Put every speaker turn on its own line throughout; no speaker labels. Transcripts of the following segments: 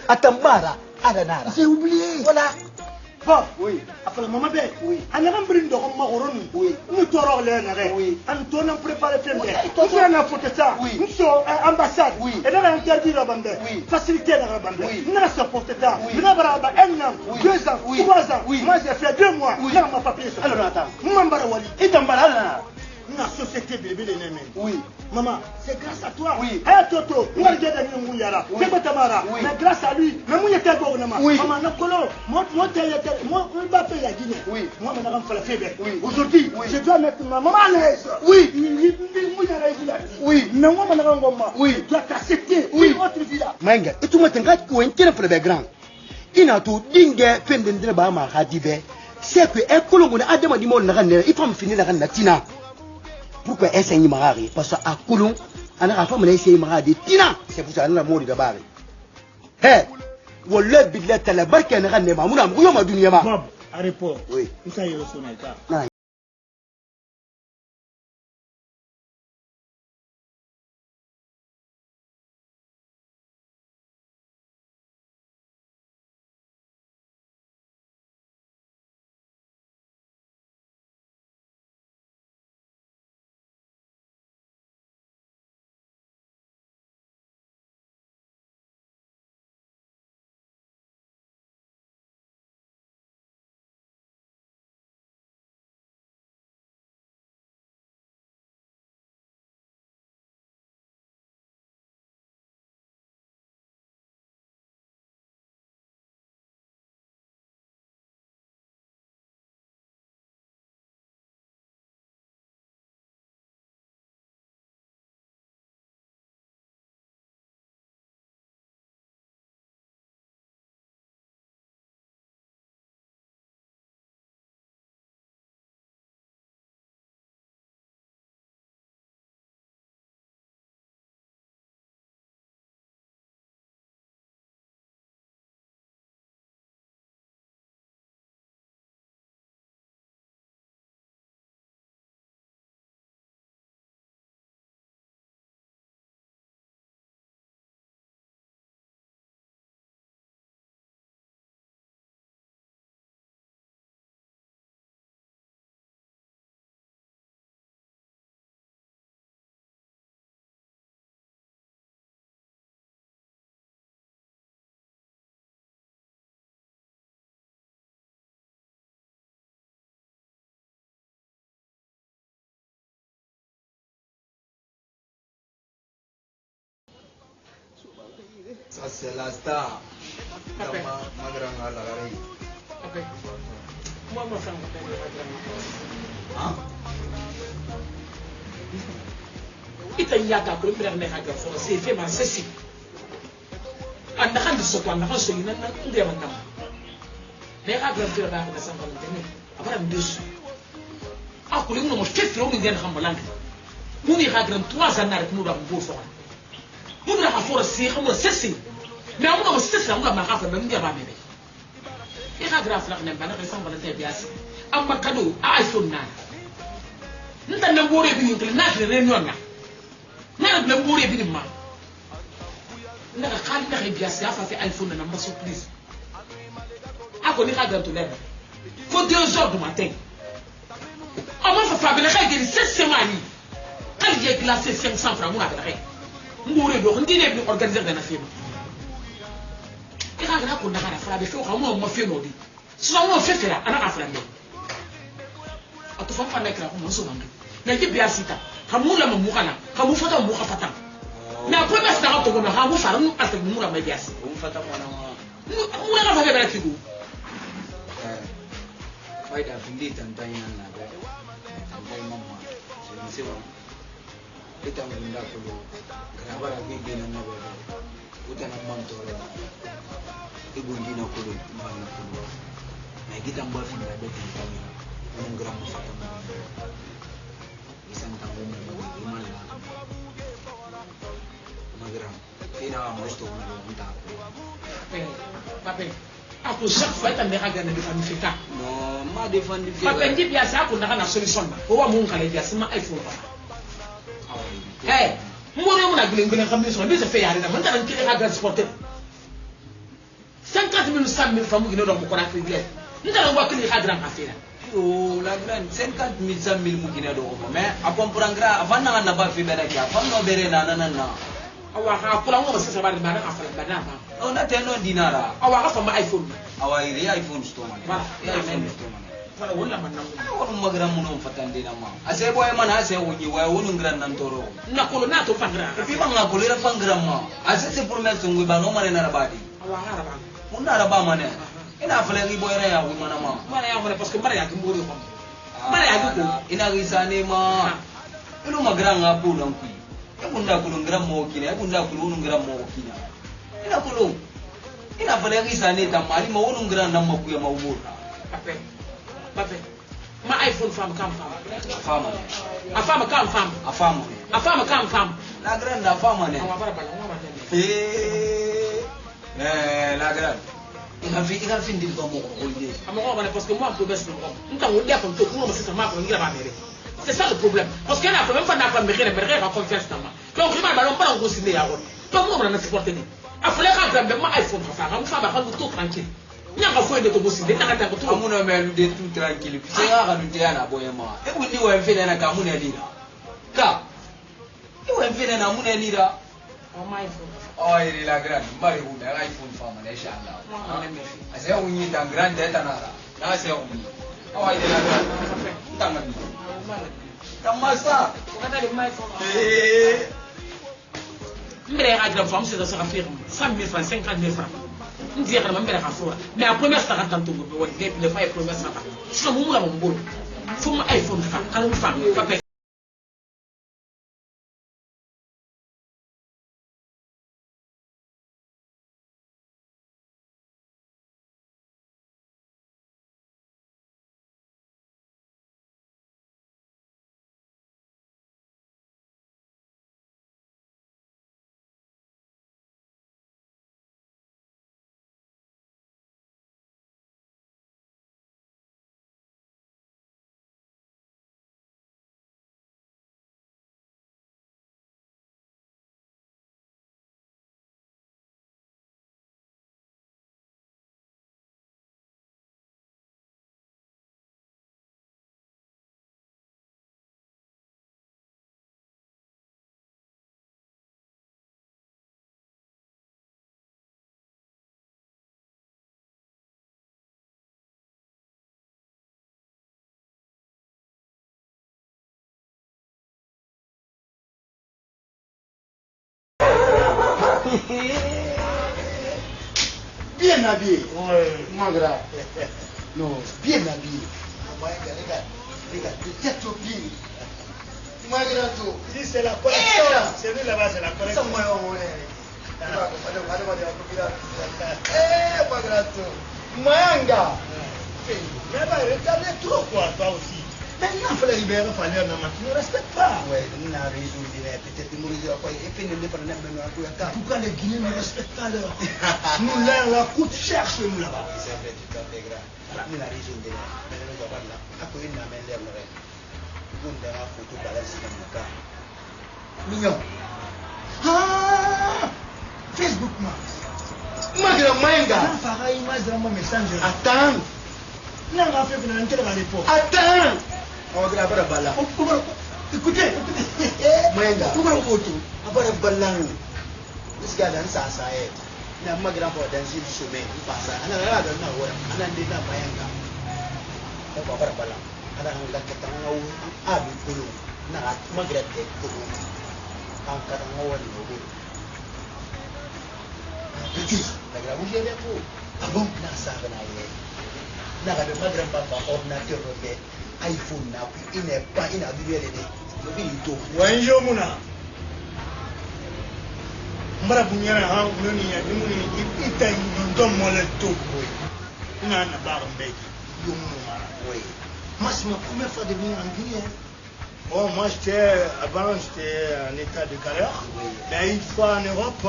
Atambara, Adanara.
J'ai oublié.
Voilà.
Bon,
Oui.
Après le moment,
Oui.
On a un brin de Maroron.
Oui.
Nous t'aurons l'air.
Oui.
On tourne préparer le film.
Oui.
Nous faisons un photo ça.
Oui.
Nous sommes ambassade.
Oui.
Et là, on interdit la bande.
Oui.
Faciliter la bande.
Oui.
Nous avons ce poste là.
Oui.
Nous avons un an,
Oui.
2 ans,
Oui.
3 ans.
Oui.
Moi, j'ai fait 2 mois.
Oui.
Là, on m'a pas payé ça.
Alors, attends.
Mambara Wali.
Et Tambara.
La société bébé les némés.
Oui.
Maman, c'est grâce à toi.
Oui.
Eh Toto, on va regarder nous Mouyara.
Oui.
C'est pas Tamara.
Oui.
Mais grâce à lui, même moi j'étais bon maman.
Oui.
Maman Nakolo, moi on va payer la Guinée.
Oui.
Moi maintenant on fait la fête.
Oui.
Aujourd'hui,
Oui.
je dois mettre ma maman à l'aise.
Oui.
Oui. Mais moi maintenant
Oui.
je dois t'accepter.
Oui.
Une autre vie là.
Manga, et tout le monde ou un téléphone de grand. Il a tout dingue, peine de débat, ma radive. C'est que un colombo a demandé mon ranner, il faut me finir la ranatina. Pourquoi est-ce qu'il m'a arrêté? Parce qu'à Coulon, on a fait essayer de m'arrêter. Tina, c'est pour ça qu'on a mort de barre. Hé, vous le bidet à la barque et un nema, mon amour, ma dunia.
Bob, à répondre.
Oui.
Où ça y est, au sonnet.
Ça c'est la star.
Okay.
Ma grande à la reine.
Ok. Moi, ma femme,
Hein?
ita yaga ko mbere ne haga fo se fe man sesi anda kan so ko anda kan so ina na nde man nam ne haga fe ba ko san ban tene abara ndesu akuli mo fefro mi den xam balang mu ni haga 3 ans na rek mu da bo fo mu da ha fo se xam sesi mais mu da sesi mu da ma hafa ba mu ba bebe e haga fa ne ba na san ban tene biasi amma kado a iphone na nta na bore bi ni na reunion na nana bla mbore bi ma naka khali na khibiya siafa fi iphone na mbaso please ako ni khadra to leva for 2 heures du matin ama fa fa bela khaydi 7 semaines kali je glacé 500 francs mo na bela khay mbore do ndine bi organiser dana fi ira gra ko na kana fra be fo ko mo fi no di so mo fe fera ana afra ndo ato fa fa na kra ko mo so bandu na je biya sita hamula mamukana hamufata muka fata na premier star to gona hamu fara nu ata mura mai bias
Fata mwana wa.
mu na fa bela kigu
Faida findi tantanya na be. Tantai mama. Sewa. Kita ngunda kulo. Grabara bibi na na be. Utana mantoro. Ibu ndina kulo mbana kulo. Na kita mba finda be tantanya. Ngra mufata mama. Isan tangu imala. Magram. Fina mosto nda.
pape ako chaque fois ta mera gana de famille fita
No, ma defandi fi.
pape ndi bias ako na solution na o wa mu ngale bias ma iphone pa mo re mo na gele ngele xam ni so bi se fe yare na man ta nan kile ga transporter 50 000 100 000 francs qui ne donnent pas la crédit. Nous allons voir que les gens grandent à faire.
Oh, la grande 50 000 100 000 mugine do mais a comprendre avant na ba fi bere ka fa no bere na
awa ha kula ngo se sabari ba na ka fala ba na ba
on a teno dinara
awa ka fa ma iPhone
awa iri iPhone sto man
ba
iPhone sto man
wala wala man na
wonu magram mun on fatande na ma ase boy man ase woni wa wonu ngran nan toro
na ko na to fangra
e bi man na ko lera fangram ma ase se promesse ngui ba no mare na rabadi
awa ha raba
mun na raba mane ina fale ri boy ra ya wi mana ma
mana ya mana parce que mara ya kimbori ko mara ya ko
ina risane ma ilo magram nga ko dan ku e bunda ko ngram mo kina e bunda ko wonu ngram mo kina ina ko ina fale risane ta mali ma wonu ngram nan ma ku ya ma umur
pape pape ma iPhone fam kam
fama
kam fam afama kam fam
la grande fama ne
awa bara bala ngoma
la grande il a fini de dormir au lit
amoko bana parce que moi pour baisse ngom ntango dia comme tout ngoma c'est ma pour ngira ba mere c'est ça le problème parce que na même pas na pas me mere pas confiance dans moi donc il m'a ballon pas en considérer à rôle donc ngoma na supporter ni afale ka gambe ma iPhone fa ngam fa ba ka tout tranquille nyanga fo de to bosinde na ka to
amuna melu de tout tranquille c'est rare nous te ana boyema e bundi wa mfele na kamuna lira ka e wa mfele na muna lira
oh my iPhone
oh il la grande mari hu na iPhone fa ma inshallah ase unyi dan grande tanara na ase unyi oh il la grande tamani tamasa
kada de my iPhone mbere a grave femme c'est ça sera firme 100 000 francs 50 000 francs ndiye kana mbere ka fura mais a première sera tanto go won des le fa première sera so mo mula mo mbolo fo mo iPhone fa kan fa fa
Bien habillé. Moi, grave. Non, bien habillé. Regarde, de tête aux pieds. Moi, grave tout.
Si c'est la collection, c'est lui là-bas, c'est la collection.
Ça, moi, moi, grave tout. Mayanga.
Mais bah, regardez trop quoi, toi aussi. Maintenant, il faut les libérer, il fallait tu ne respectes pas.
Ouais, nous avons résolu, peut-être nous avons fait une
Pourquoi les Guinéens ne respectent pas leur nous leur coûte cher chez nous là-bas.
C'est vrai, tout à fait grave. Nous avons résolu, mais nous avons là. Après, nous avons l'air de nous avons photo balancer dans le cas. Mignon.
Ah, Facebook, moi.
Magra Maïnga.
Non, pareil, moi, je mon message.
Attends.
Non, on a fait une enquête à l'époque.
Attends. On va graver la balle.
Écoutez,
Maïnga. Pourquoi on photo? Après la balle. Ce qu'il y a dans ça, ça est. Na magra pour danser du sommet, il passe. Ana la dans na wora, ana ndena Maïnga. On va voir la balle. Ana ngala katanga u abi kulu. Na magra te kulu. An katanga woni obo. Petit, la grave j'ai des pour. Ah bon, na ça va na yé. Na ga ma grand papa ordinateur robé iPhone na puis il n'est pas il a vu les le bi to.
Wanjo muna. Mbara bunyara ha noni ya nimuni ita ndom mole to boy. Na na ba mbeki. Yo muna.
Oui.
Moi c'est ma première fois de venir en Guinée. Bon, moi avant j'étais en état de galère,
Oui.
mais une fois en Europe,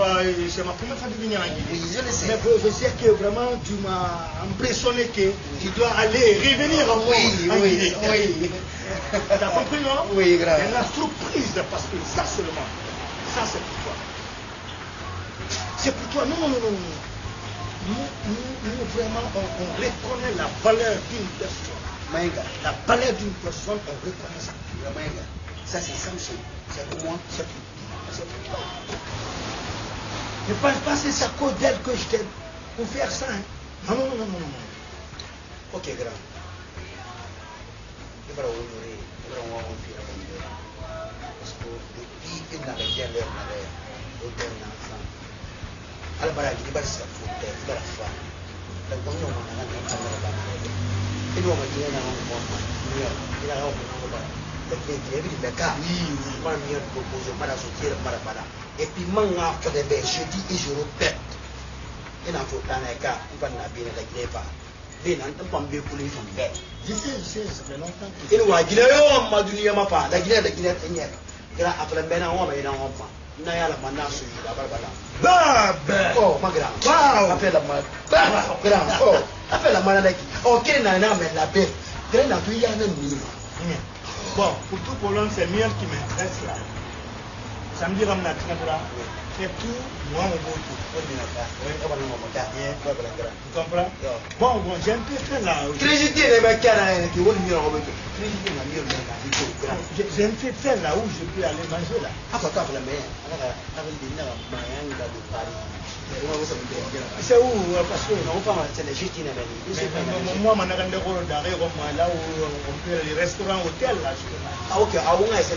c'est ma première fois de venir en Guinée.
Oui, je le sais.
Mais je sais que vraiment tu m'as impressionné que tu dois aller revenir encore en Guinée.
Oui.
T'as compris, non?
Oui, grave.
Et la surprise, parce que ça seulement, ça c'est pour toi. C'est pour toi, non. nous vraiment, on reconnaît la valeur d'une personne.
Maïga,
La valeur d'une personne, on reconnaît ça.
la Maïga, ça c'est Samson, c'est pour moi, c'est tout. C'est tout.
Ne pense pas que c'est à cause d'elle que je t'aime pour faire ça. Hein. Non, non, non, non, non.
Ok, grand. Il va honorer, il va honorer la bonne. Parce que depuis qu'il n'a rien l'air, l'auteur n'a enfant. Alors, il va se foutre, il va la faire. La bonne on a un enfant dans la banane. Et nous, on va dire, on a un enfant. Il a un enfant. La clé qui est venue, mais car, il va mieux proposer, mal à sortir, mal à bala. Et puis, manga, je dis et je répète. Et dans le temps, il va n'a bien la clé pas. Les gens ne peuvent pas les gens faire.
Je sais, ça fait longtemps que...
Et nous, la Guinée, on m'a dit, pas. La Guinée, est niette. Et là, après, maintenant, on va y aller en enfant. N'a la manage sur la barbara. Oh, ma grande. Appelle la main. Grand. Oh, appelle la main. Oh, quel est la paix. Quel est la paix, il y a un minimum.
Bon, pour tout Pologne, c'est mieux qui m'intéresse là. Samedi, on a c'est tout, moi, on va tout. Tu comprends? Bon, j'ai un peu fait là. J'ai un peu fait là où je peux aller manger là. C'est où? Parce que moi, je suis là où on fait les restaurants, hôtels là.
Ah, ok, c'est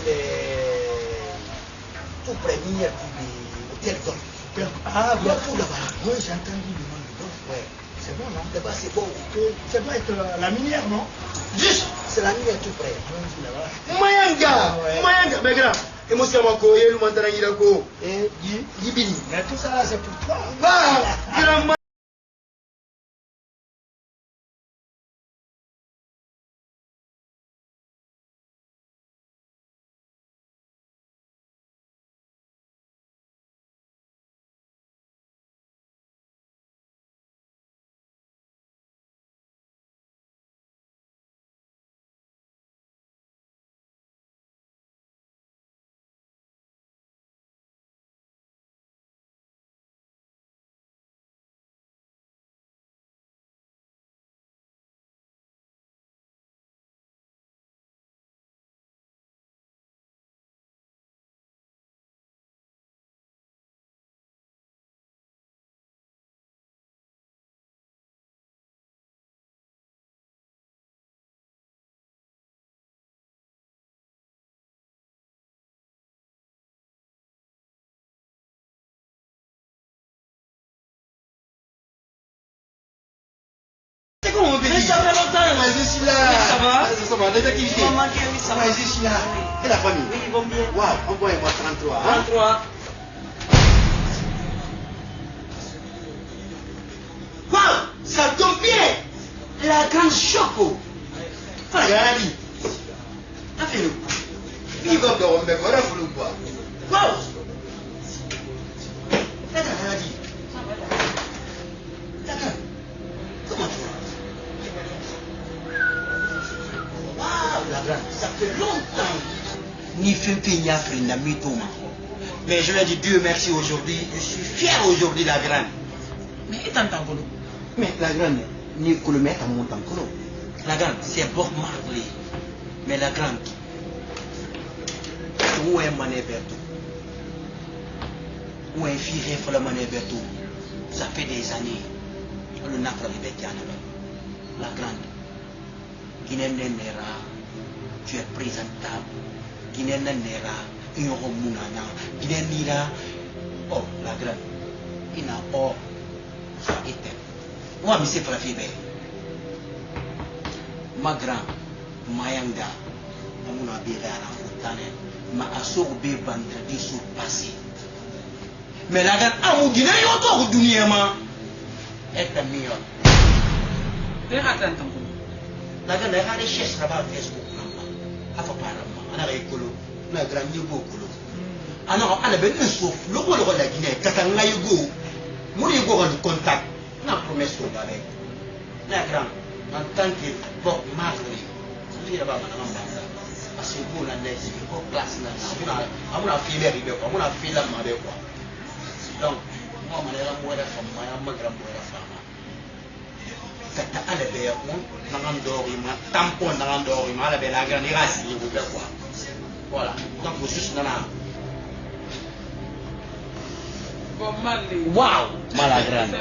tout premier hôtel d'or.
Ah,
il y a tout là-bas.
Oui, j'ai entendu le nom de d'or.
Ouais.
C'est bon, non?
Là-bas, c'est bon.
Ça doit être la minière, non?
Juste, c'est la minière tout près.
Mayanga!
Mayanga, mais grand. Et moi, c'est mon co, et le mandarin, il a co. Et Yibini.
Mais tout ça là, c'est pour toi.
Grand.
Mais ça fait longtemps.
Je suis là.
Ça va?
Ça va, les activités.
Tu m'as manqué, oui, ça va.
Je suis là. Et la famille?
Oui, ils vont bien.
Waouh, envoyez-moi 33.
33.
Waouh, ça tombe bien. La grande choco. Voilà, regarde. Affaire. Il va bien, on me voit, il faut le voir. Waouh. Regarde. Comment tu vas? Waouh, la grande, ça fait longtemps. Ni Fimpi ni Afrine n'a mis Thomas. Mais je lui dis Dieu merci aujourd'hui. Je suis fier aujourd'hui, la grande.
Mais et t'entends quoi?
Mais la grande, ni que le mettre à mon temps. La grande, c'est Bob Marley. Mais la grande, où est Manéberto? Où est Firé pour le Manéberto? Ça fait des années. Le nafra de Betiana. La grande, Guinée Nera, tu es présentable. Guinée Nera, Yoro Mounana, Guinée Nira. Oh, la grande, il n'a pas été. Moi, je suis pour la fille. Ma grande, Mayanga, on a bien la foutane, ma assaut be vendredi sur passé. Mais la grande, ah, mon Guinée, il y a encore du niema. Et le meilleur.
Tu attends.
La grande, elle a des chaises là-bas Facebook. Afaparama, on a récolo, on a grand niveau. Alors, on a bien un souffle, le rôle de la Guinée, Katanga Yugo, mon ego en contact, on a promis qu'on va avec. La grande, en tant que Bob Marley, je suis là-bas, parce que vous, la neige, il faut classe, on a filé avec quoi, on a filé avec quoi. Donc, moi, je suis là, moi, ma grande femme. kata ala be on nangan dori ma tampon nangan dori ma ala be la grande race ni vous quoi voilà donc vous juste nana
Bon, Marley.
wow mala grande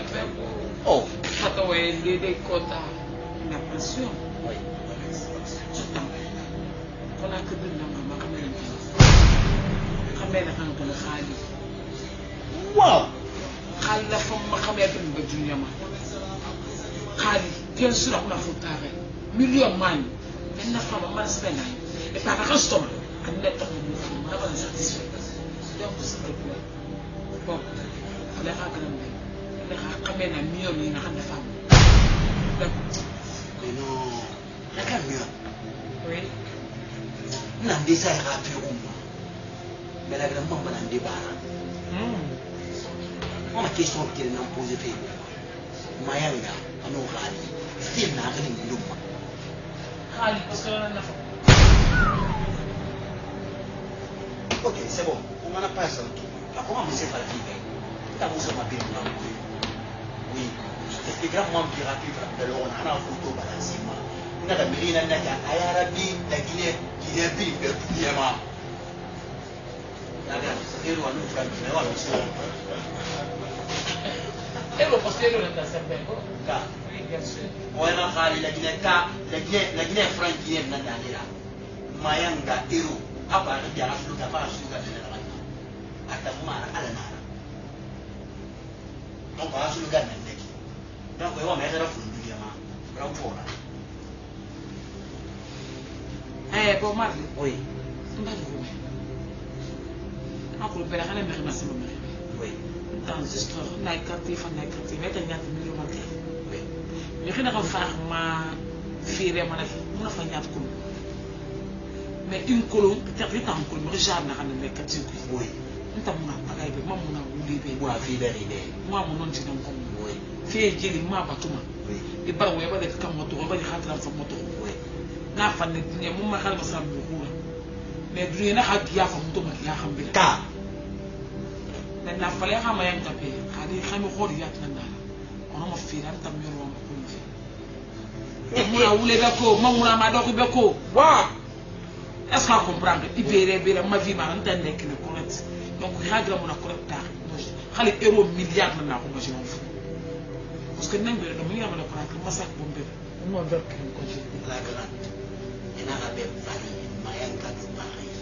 oh
Hata waendele kota na pension.
oui
Kona kudin na mama kamera. Kamera kan kana khali.
wow
Khali la fam kamera bin ba dunya ma. Khali bien sûr on a fotare. Million man. Mais na fama man spend na. Et par customer, on net to mo na ba satisfait. Donc s'il te plaît. Bon. La grande. La kamera million ni na kan femme.
mais non la calme
Oui.
nande sa ra pe umma mais la grande maman nande bara on a question qui n'a posé fait mayanga ano gali still na gani ndumma
Khali parce que on a
ok c'est bon on en a pas ça tout la comment me c'est pas la vie ta vous ma bien oui c'est grand moi bien rapide de l'on a un photo balancement on a la mérina na ka ayarabi la Guinée bi be tunyama la grande c'est lo anu fra mais voilà c'est
Et le posterieur de la cervelle.
ka
Oui, bien sûr.
wana khali la Guinée franc Guinée na dalira mayanga ero aba ya rasul ka ba su ka na ata mara ala nara donc ba su ga na ndeki donc wa me ra fulu ya ma ra fora
Bon, Marley.
oui
On va vous. Encore le père, elle m'a dit
oui
dans l'histoire, on a écarté, on a écarté, mais il y a des millions de gens.
oui
Mais rien à faire, ma fille, on a fait un coup. Mais une colonne, peut-être un colonne, mais jamais on a écarté.
oui
On t'a mon appareil, moi mon amoulé,
moi fidélité
moi mon nom de nom comme
oui
fille, j'ai les mains à tout.
oui
Et bah, on va être comme moto, on va être en train de moto.
oui
Na fa ne dunya mun ma kalma sa buhura me dunya na hagiya fa mutum ya hambe
ka
na na fa le ha ma yan tape hadi khami khori ya tan dala ono mo fi ran tam yoro ma ko fi e muna wule be ko ma muna ma do ko be ko wa est-ce qu'on comprend ibere bere ma vie ma anta nek ne correct donc hagra muna correct ta khali euro milliard na ko ma je m'en fous parce que nang be do mi yama ko ma sak bombe mo do ko je
la grande et n'a pas Paris mayanga de Paris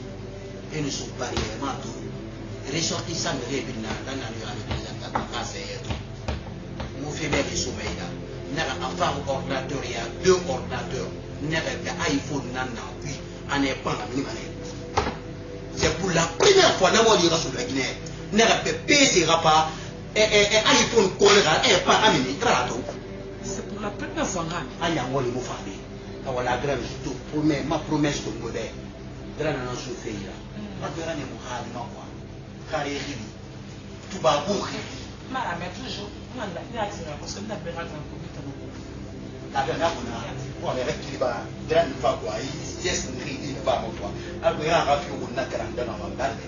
et nous sommes pariement tout ressortissant de Rébina dans la nuit avec les attaques à faire mon fait bien les sommeils là n'a pas un ordinateur il y a 2 ordinateurs n'a pas iPhone nana puis en est pas la minimale c'est pour la première fois dans mon lira sur la Guinée n'a pas PC pas et iPhone collera et pas amené rato
c'est pour la première fois
anya ngoli mo famille awala grande tout promesse ma promesse de modèle grande na souffrir ma grande mo hali ma kwa kare hili tuba buki
Mara, mais toujours, on a parce que nous avons un comité.
la grande kuna on est recti ba grande fa kwa yes ngri ba mo kwa algo ya rafi ko na grande na ma garde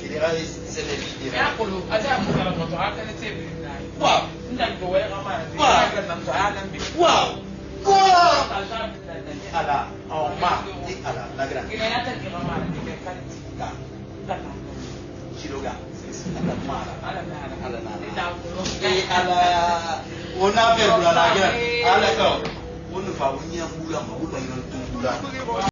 il ira c'est les vidéos
Ya kolo, aja ko kala moto, aka ne tebe na.
wow
Nda go we ama,
Wow.
ya ga nan to ana bi.
wow wow
Ta ja bi da da.
ala oh ma di ala la grande
Ina ya ta ki mama na ki ka ni.
ka
Da na.
chiloga ala mara
Ala na ala.
ala na
Ida ko.
et ala on a fait pour la guerre ala ko on ne va pas bula ma bula yon tumbula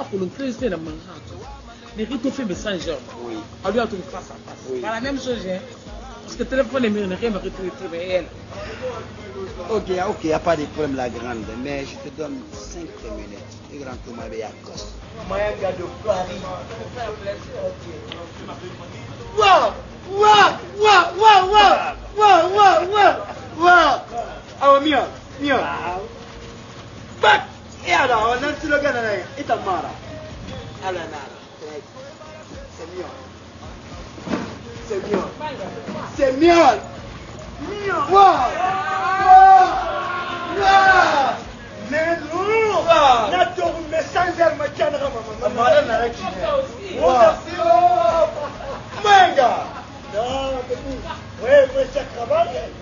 pour le créer la manger. Les rites fait messenger.
Oui.
On lui a trouvé face à face.
Oui.
Par la même chose, hein. Parce que le téléphone est rien, rien, elle.
Ok, il n'y a pas de problème, la grande, mais je te donne 5 minutes. Et grand Thomas est à cause. Mayanga de Paris. Waouh! Waouh! Waouh! Waouh! Waouh! Waouh! Waouh! Waouh! Ah, mia! Mia! But! Et alors, on a un slogan là, et ta mara. Alors, c'est mieux. C'est mieux. C'est mieux. Wow! Wow! Wow!
Mais non!
Wow!
Nato, mais sans elle, ma tiendra,
Manga!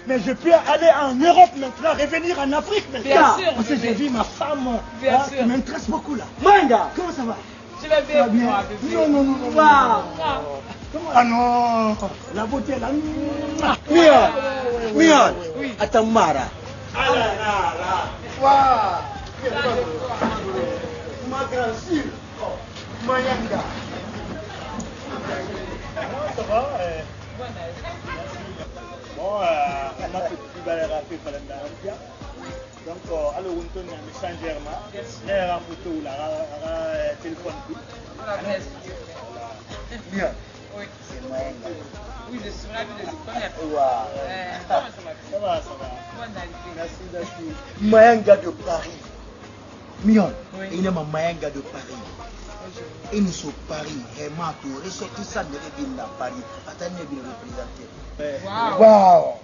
Mais je peux aller en Europe maintenant, revenir en Afrique maintenant.
Bien sûr,
Parce que j'ai vu ma femme.
Bien sûr.
Qui m'intéresse beaucoup là.
Manga!
Comment ça va?
Je vais bien,
bien.
moi, bébé.
Non, non, non, non.
Wow!
Ah non! La beauté là.
Mion! Mion!
Oui.
Atamara!
Ah là là là.
Wow! Ma grande sœur! Mayanga!
Ça va? Bon, on a fait tout le rappel pour l'Andalusia. Donc, alors, on tourne un messenger, on a photo ou la téléphone.
Mion!
Oui.
C'est Mayanga!
Oui, je suis ravie de te connaître.
Wow!
Comment ça va?
Ça va, ça va.
Bonne arrivée.
Merci d'être.
Mayanga de Paris! Mion!
Oui.
Il est ma Mayanga de Paris! Et nous sommes Paris, et Mato, ressortissant de l'Ébile à Paris, attendez bien représenté.
Waouh.
Wow!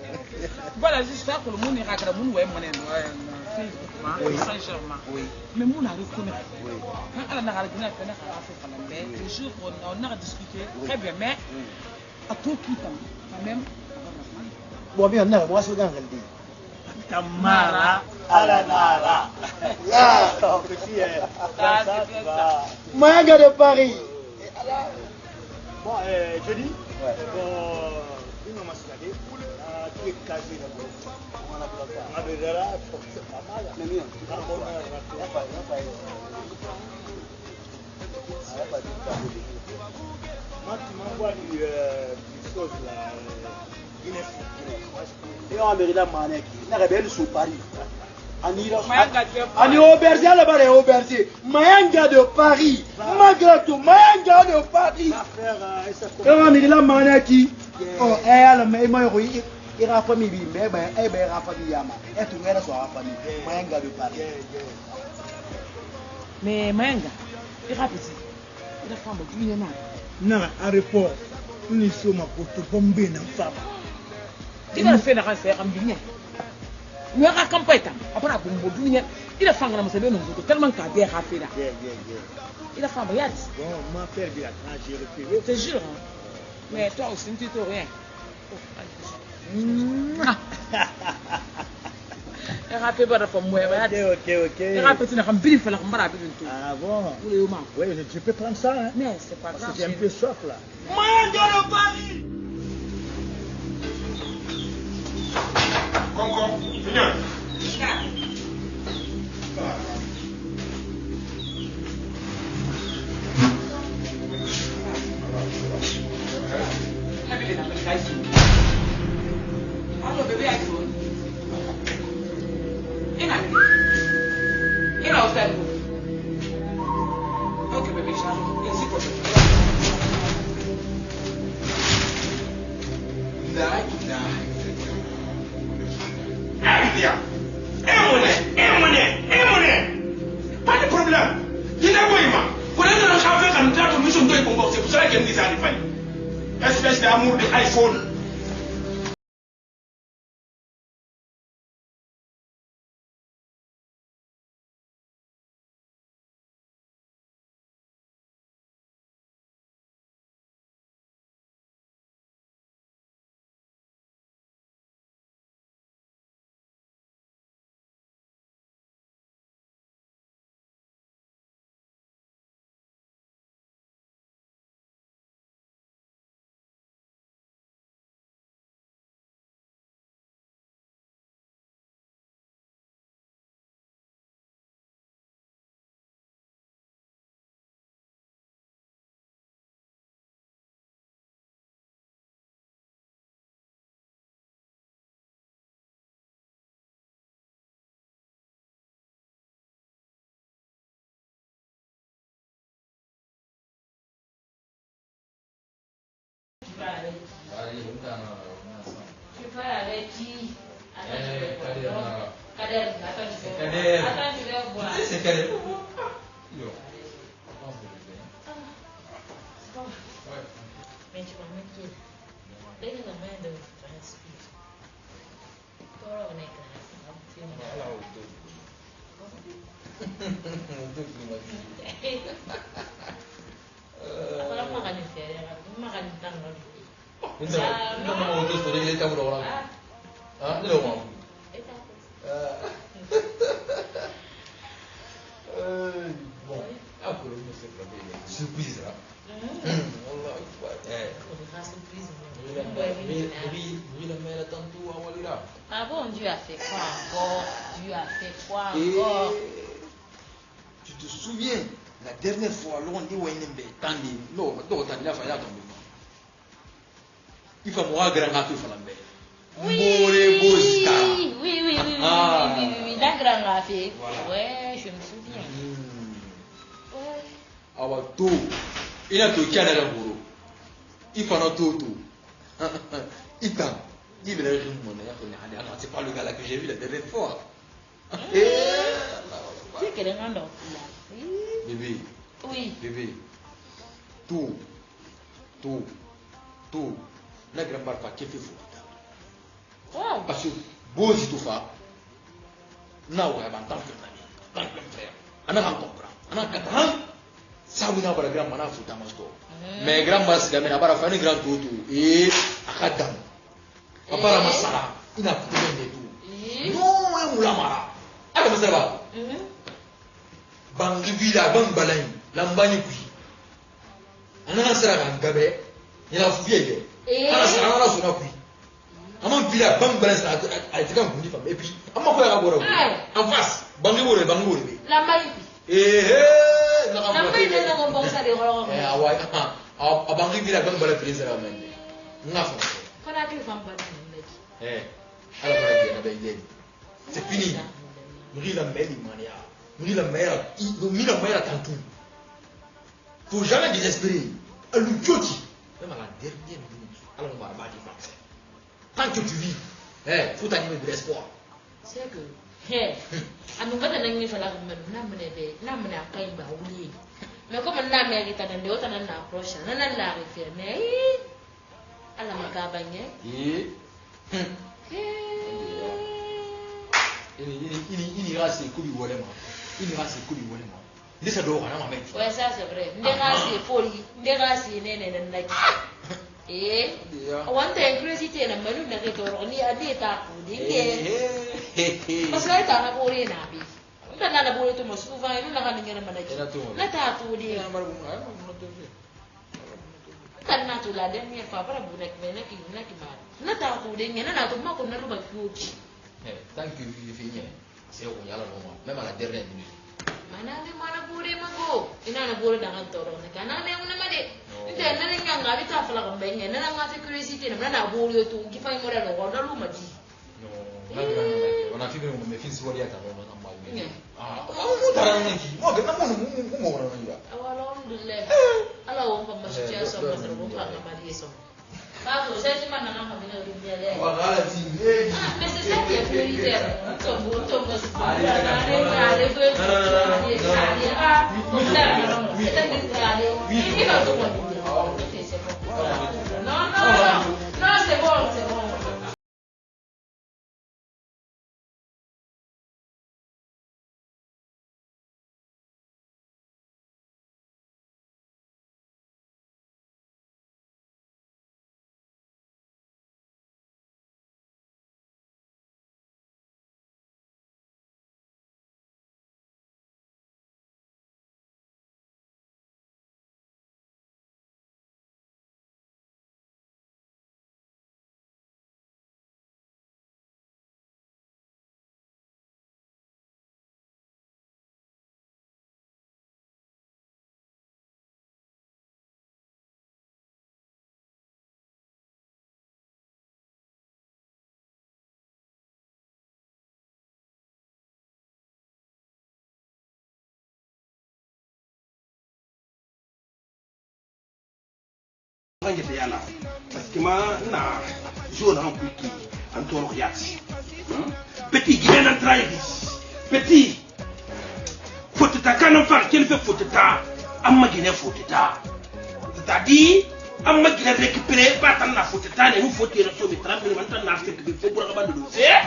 Voilà, j'espère que le monde ira que le monde ouais, mon Facebook,
Oui.
Saint-Germain.
Oui.
Mais mon a reconnu.
Oui.
Quand elle a regardé, elle a fait mais le jour où on a discuté, très bien, mais à tout qui quand même.
Bon, bien, non, moi, c'est dans le dit.
Tamara Alanara.
Ah!
Petit,
Ça, c'est bien ça.
Mayanga de Paris!
bon, je dis,
Ouais.
une mascade, qui est casé d'abord. On a besoin c'est pas mal.
Mais Mion,
Ah, bon, moi, tu m'envoies des choses là, Guinness.
et on a là, Maneki. Il y a des sous Paris.
Mayanga de Paris.
Ani auberge là-bas, les auberges. Mayanga de Paris. Malgré tout, Mayanga de Paris.
Affaire,
Et on a là, Maneki. Oh, elle, mais moi, oui. Il y a famille, mais il y a famille, Yama. Et tout le monde a famille. Mayanga de Paris.
Mais Mayanga, il a petit. Il a fait un peu de
non, aéroport, nous sommes à Porto Bombay, non, femme.
Il a fait la affaire en bien. Nous avons campé tam. Après la bombe du il a fait un peu de tellement qu'à bien fait là. Il a fait un voyage.
Bon, ma père dit à j'ai
Je
repéré.
te jure. Mais toi aussi, tu te rien. Il a fait pas de femme.
Ok.
Il a fait une femme bien fait la campagne.
Ah bon? Oui, je peux prendre ça, hein?
Mais c'est pas
Parce
grave.
que j'ai un peu soif là.
Mayanga de Paris.
Concon, viens.
Allô, bébé iPhone. Il a aussi ok, bébé, j'arrive. Ici, quoi.
Pas de problème. Il est bon, pour être dans le café, quand nous avons mission de c'est pour cela qu'il me dit ça. Espèce d'amour de iPhone.
Tu parles avec qui? Kader, attends, je vais voir.
C'est Kader.
Mais tu vas mettre qui? Dès que la main de transpire. Toi, on est Kalau makan di sini, makan di tanggal.
Kita mau terus dari kita berorang. Ah, ini loh. Bon, aku belum surprise lah. Allah Akbar.
Surprise.
Oui, la mère attend tout à Walira.
Ah bon, Dieu a fait quoi encore? Dieu a fait quoi encore?
Tu te souviens, la dernière fois, l'on dit Waynembe, Tandi, non, non, Tandi, la faillite en il faut moi grand rapide Falambe.
Oui, la grande rapide. Ouais, je me souviens. Ouais.
Alors, tout, il a tout qui a l'air bourreau. Il faut tout. Il t'a dit, c'est pas le gars là que j'ai vu la dernière fois.
Tu sais qu'elle est grande.
Bébé.
Oui.
Bébé. Tout. La grand-mère pas qui fait fou.
Wow.
Parce que, beau si tout fa, n'a pas tant que frère. On a compris. On a compris. Ça vous n'a pas la grand-mère foutu à masto. Mais grand-mère c'est la mère pas faire une grande tout et à kadam. À part masala, il n'a pas de tout. Non, on l'a mara. Ah comme ça va. Bang villa bang balai, lambani kui. On a sera gabé, il a fouillé. On a sera on a kui. Among villa bang balai a été comme une femme et puis on m'a fait la boire en face. Bang bourré.
Lambani kui. Lambani n'est pas bon ça de rôle.
Ah ouais. Ah bang villa bang balai plaisir à même. N'a pas.
Quand a tu femme pas.
Alors voilà bien c'est fini. Mourir la mère mania. Mourir la mère, il la mère tant tout. Faut jamais désespérer. À l'outil. Même à la dernière minute. Alors on va battre les vaccins. Tant que tu vis, faut t'animer de l'espoir.
C'est que, à nous mettre dans les choses là, n'amener à payer bah oublier. Mais comme on a mérité dans les autres, on a approché, on a l'arrêté, mais à la macabagne.
Il ira se couper Walema. Il ira se couper Walema. Laisse le roi à ma mère.
Ouais, ça c'est vrai. Ndera c'est folie. Ndera c'est nene nandaki. Wanta curiosité na manu na ketoro ni adi ta kudi. Parce que ta na bore na bi. Nda na bore to souvent ina na kan ngena manaki. Na ta kudi. Kan na to la dernière fois para bunak mena ki ma. Na ta kudi ngena na to ma ko na ruba kyuki.
Tant que vous finissez, c'est où il y a le moment, même à la dernière minute.
Mana bure mago, ina na bure dengan toro, kana ne una made. Ite na nga ngabi ta fala ko benye, na nga fe curiosity na bure to ki fa mo da no na lu madi.
No, na grana na. Ona fi me me fi swali ata no na ma ni. Mo tara na ki. Mo ga na mo na ya.
Alhamdulillah. Ala won fa mashiya so ma tro ko fa ma di so. Bago, saya cuma nanam kami nak rupiah le.
Wagala tinggi.
Mais c'est ça qui est prioritaire. Tombo non, c'est bon.
Parce que moi, zone en petit en toro yax petit guinéen en traïri petit faut ta canon faire quel fait faut ta amma guinéen faut ta c'est-à-dire amma guinéen récupérer pas tant na faut ta ne faut te so mi 30 000 man na afrique bi faut pour ga bandu c'est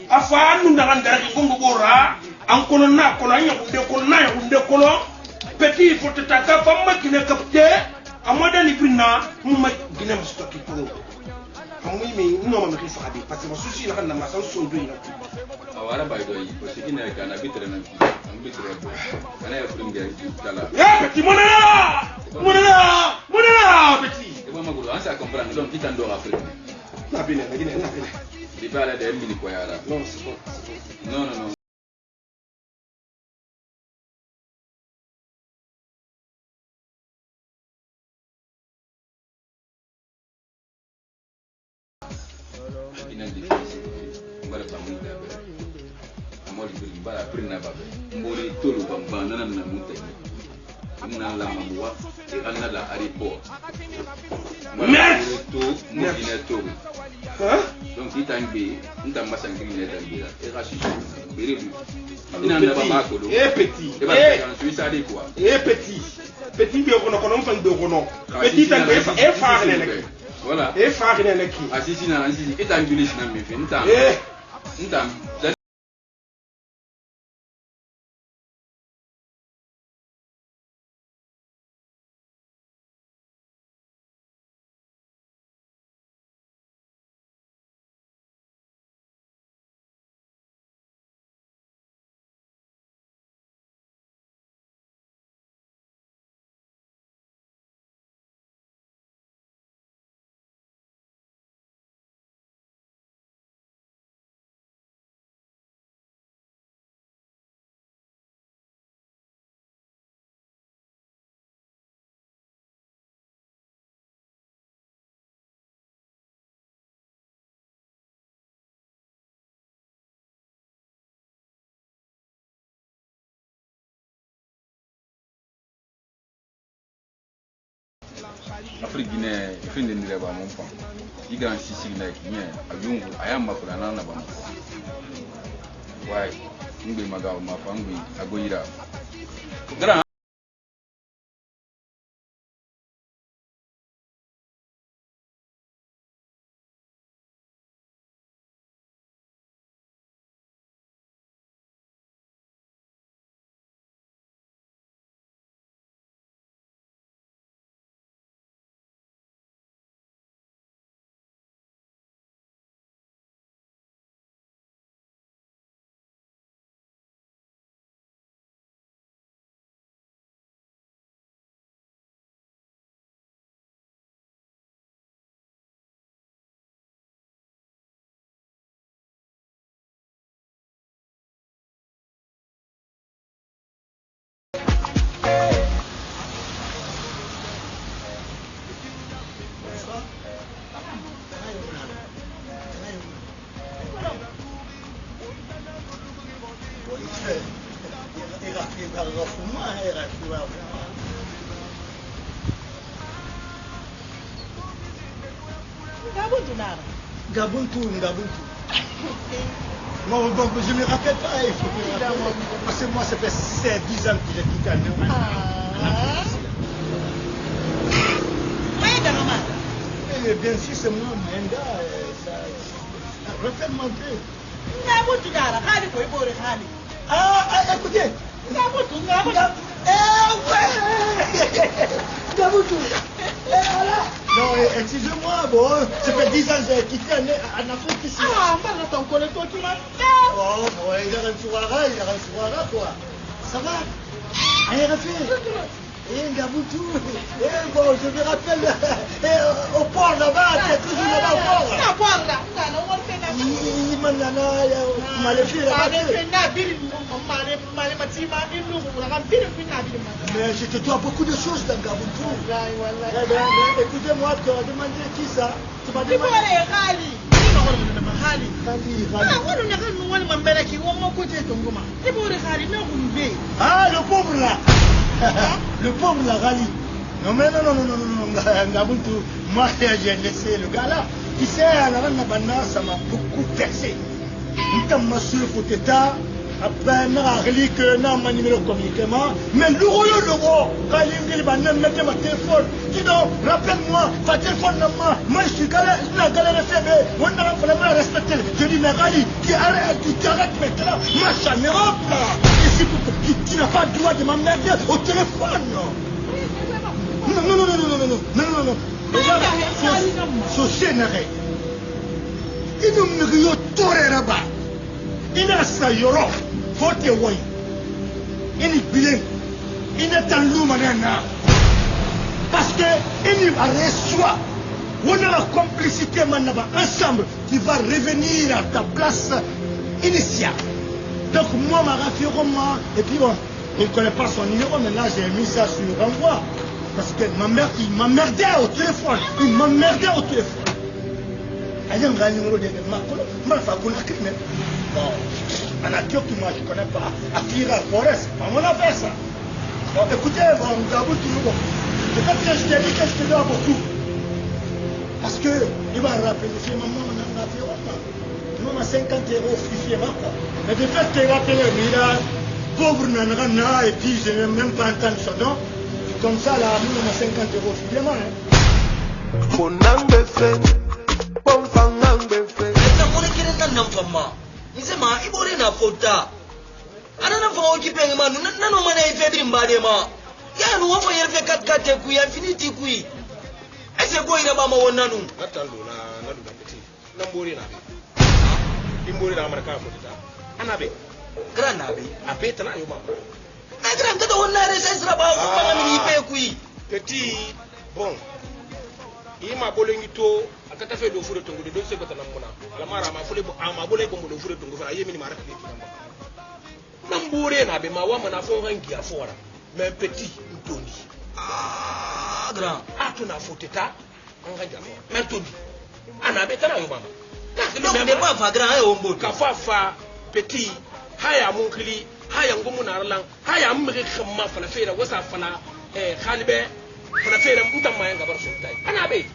afa nu na ngara ngongo bora an kono na kono anya hunde kono petit faut ta ka famma guinéen capté amada ni prina mumma guinéen stocké ko amui non ma rifa abi parce que souci la na masan so do ina
awara bay do yi parce que ina kana bitre na am bitre do ana ya prim dia kala
ya petit monana petit
e ba magulu an sa comprendre donc titan do afrique
na bine
di bala de mini ko yara
non c'est bon
non ina difficile mbara pamu da be amoli bi mbara prina ba be mbori tolu ba nana na mutai ina la mamwa e anna la airport
merci
to mo ina to donc itangi nda masangi ni da e rashi biri ina na ba makolo
petit
e ba kan su isa de quoi
petit bi ko no mfan do ko no petit tan e fa ne nek
voilà
e fa ne nek
asisi na asisi itangi ni na me fi nta Afrique Guinée fin de ndire ba mon pan igan sisi na kinye ayungu ayamba kula nana ba wai ngbe magawa mafangwi agoyira gra
Gabuntu. Bon, donc je me rappelle pas, il faut que parce que moi ça fait 10 ans que j'ai quitté à Néo. Bien sûr, c'est moi, Menda, ça refait mentir. Ah, écoutez. Gabuntu. Non, excusez-moi, bon, ça fait 10 ans que j'ai quitté en Afrique ici.
Ah, mais ton collègue, toi, tu m'as fait.
Oh, bon, il y a un soirée, quoi. Ça va? Allez, refais. Gabuntu. Bon, je me rappelle, au port là-bas, c'est toujours là-bas au port.
Ça, port là. On fait la
Il m'a fait là-bas. Mais je te dois beaucoup de choses dans Gabuntu. Écoutez-moi, tu as demandé qui ça? Tu m'as demandé. Ah, le pauvre là. Le pauvre là, Rali. Non, mais non, Gabuntu. Moi, j'ai laissé le gars là.
Tu sais, ça m'a beaucoup vexé. Je suis après, je n'ai pas numéro de communiquement. Mais le quand il me ma téléphone. Sinon, rappelle-moi, ta téléphone, moi je suis galère faible. On a vraiment respecté. Je dis, mais Gali, tu arrêtes maintenant. Moi, ça me rend. Tu n'as pas le droit de m'emmerder au téléphone. Non. Ce scénario. Il nous me toré là-bas. Il a sa yoro. Faut te voir. Il est bilingue. Il est en loup-manana. Parce que il va reçoit. On a la complicité maintenant ensemble. Tu vas revenir à ta place initiale. Donc moi, ma référence, et puis bon, il ne connaît pas son numéro, mais là j'ai mis ça sur renvoi. Parce que ma mère, il m'emmerdait au téléphone. Elle a un numéro de ma femme. Bon, en Éthiopie, moi je ne connais pas. À Fira Forest, on a fait ça. Bon, écoutez, nous avons toujours. Peut-être que je t'ai dit que je te dois beaucoup. Parce que, il va rappeler, c'est maman, on a fait autant. Maman, 50 euros, fichier, mais de fait, tu es rappelé, mais là, pauvre nanana, et puis je n'ai même pas entendu son nom. Comme ça, là, nous, on a 50 euros, fichier,
Mon angle fait, bon fang angle fait.
Nisema ibore na fota anana fa okipe ngama nano mana ifedri mbade ma ya no wafo yerfe katkate ku ya infinity ku ese go ina ba ma wonnanu
atando na duga peti nambore na be imbore na marka fota ana be
gran na be
apeta na yo ma
na gran ta wonna re sai sra ba ko ba mi ipe ku
peti bon ima bolengi to akata fe do fure tongo do se bata namuna alamara ma fule ama bole ko do fure tongo fa yemi ni mara ke nambure na be ma wa mana fo hangi afora mais petit ntondi
grand
atuna foteta anga afora mais ntondi ana be tana yo mama
donc de pas fa grand ay ombo
ka fa petit haya munkili haya ngumu na arlan haya mri khamma fala fera wasa fala khalibe fala fera mtamma yanga bar sultai ana be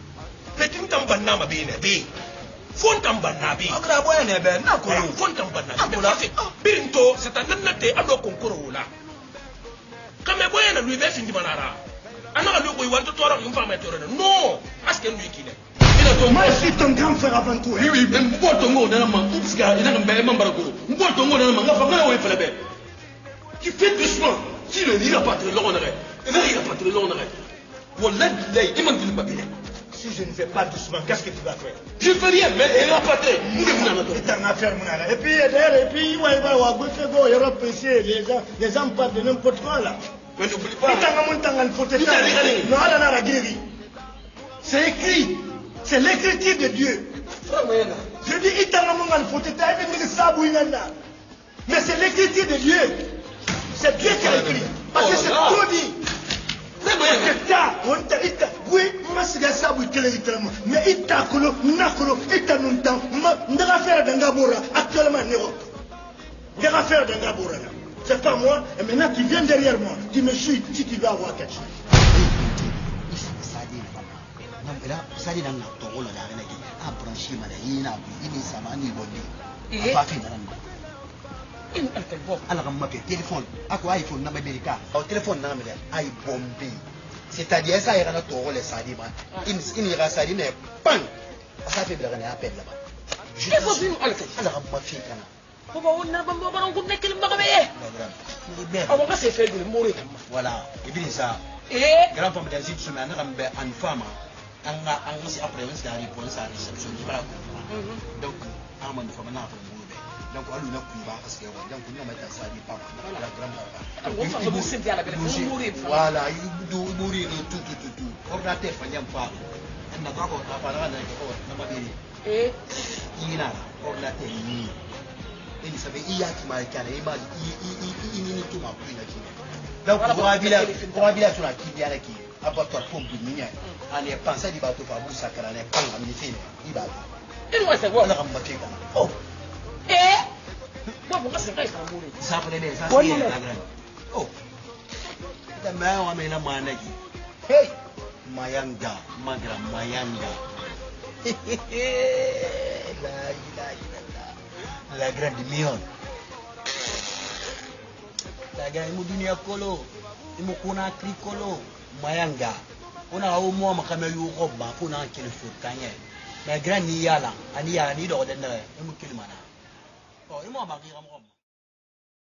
petit mtambanna ma be ne be fon tambanna be
akra boya ne be na ko
fon tambanna be la birinto c'est un nanate alo konkoro la kame boya na lui be findi manara ana lo boy wanto tora yum fama tora non parce que lui qui ne
moi je suis ton grand frère avant tout.
Oui, même pour ton mot, il a tu fais doucement. Si le lit n'a pas de l'honneur, il n'a pas de l'honneur.
Si je ne fais pas doucement, qu'est-ce que tu vas faire?
Je fais rien, mais il n'a pas de.
C'est une affaire, et puis, il va y avoir Europe ici, les gens parlent de n'importe quoi là.
Mais n'oublie pas.
C'est écrit. C'est l'écriture de Dieu. Je dis, mais c'est l'écriture de Dieu. C'est Dieu qui a écrit. Parce que c'est tout dit. C'est pas moi. Et maintenant tu viens derrière moi. Tu me suis si tu veux avoir quelque chose.
Sadi dan na tongo la dare nake a branchi ma da yina bu ini samani bonde a fi nan
in alkal bob
ala kam mape téléphone ako iPhone na America au téléphone na America ay bombe c'est-à-dire ça ira na tongo le sadi ma in ira sadi ne pan ça fait bien na appel là-bas
je faut bien alkal
ala kam ma fi kana
baba wonna bamba baron ko nekkel mbaga be awa ka se fait de mourir
voilà et bien ça grand femme dans une semaine na be an fama anga si après on s'est répondu à la réception du bras donc amon fama na fa mourir donc alu na kuba parce que donc nous mettre ça dit pas la grande voilà il mourir tout ordinateur fa nyam fa na ko pa na na ma biri ina ordinateur ni il savait il y a qui m'a calé il tout m'a pris là donc pour habiller sur la qui vient qui abattoir pompe ni ani pensa di bateau fa bu sakara ne pan amni fini di bateau
il wa se
ala kam mate kana oh
bobo ka se kai ka mure
sa ko ne sa si la gran oh da ma wa me na manaki hey mayanga magra mayanga
La grande mion. La grande mudunia kolo. Imu kuna krikolo. Mayanga. Una au mo makame yu roba kuna kile fukanye. La grande ni yala. Ani yala ni do de ne. Imu kilimana. Oh, imu amagira mo.